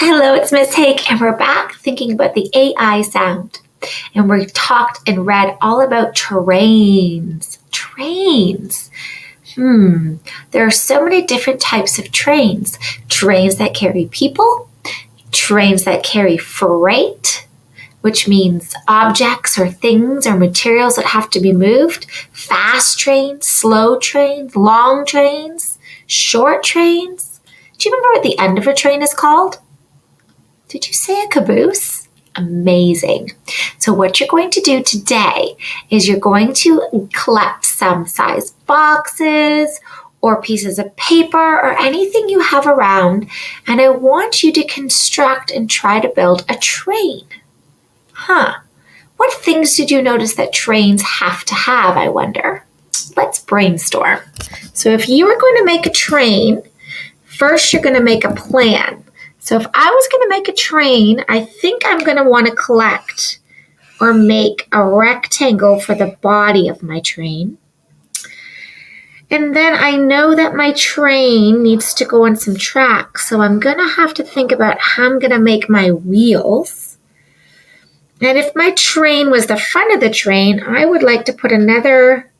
Hello, it's Miss Hake, and we're back thinking about the AI sound. And we talked and read all about trains. Trains. There are so many different types of trains. Trains that carry people, trains that carry freight, which means objects or things or materials that have to be moved, fast trains, slow trains, long trains, short trains. Do you remember what the end of a train is called? Did you say a caboose? Amazing. So what you're going to do today is you're going to collect some size boxes or pieces of paper or anything you have around, and I want you to construct and try to build a train. What things did you notice that trains have to have, I wonder? Let's brainstorm. So if you were going to make a train, first you're going to make a plan. So if I was going to make a train, I think I'm going to want to collect or make a rectangle for the body of my train. And then I know that my train needs to go on some tracks. So I'm going to have to think about how I'm going to make my wheels. And if my train was the front of the train, I would like to put another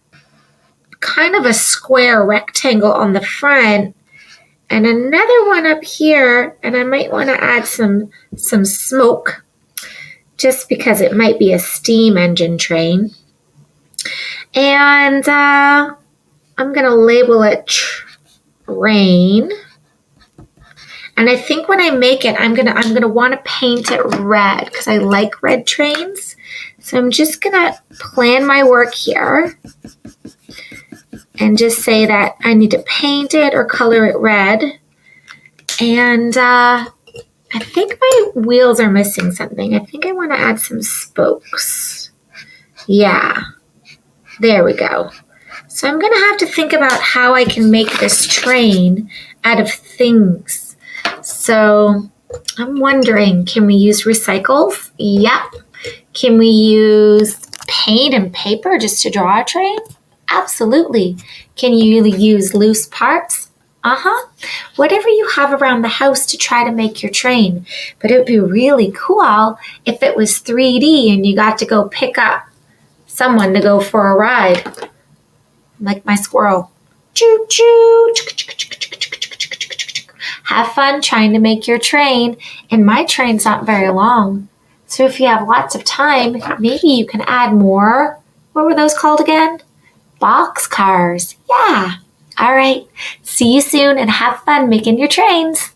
kind of a square rectangle on the front. And another one up here, and I might want to add some smoke just because it might be a steam engine train. And I'm going to label it train. And I think when I make it, I'm gonna want to paint it red because I like red trains. So I'm just going to plan my work here. And just say that I need to paint it or color it red. And I think my wheels are missing something. I think I want to add some spokes. Yeah, there we go. So I'm going to have to think about how I can make this train out of things. So I'm wondering, can we use recycles? Yep. Can we use paint and paper just to draw a train? Absolutely. Can you use loose parts? Whatever you have around the house to try to make your train. But it would be really cool if it was 3D and you got to go pick up someone to go for a ride. Like my squirrel. Choo choo. Have fun trying to make your train. And my train's not very long. So if you have lots of time, maybe you can add more. What were those called again? Box cars. Yeah. All right. See you soon and have fun making your trains.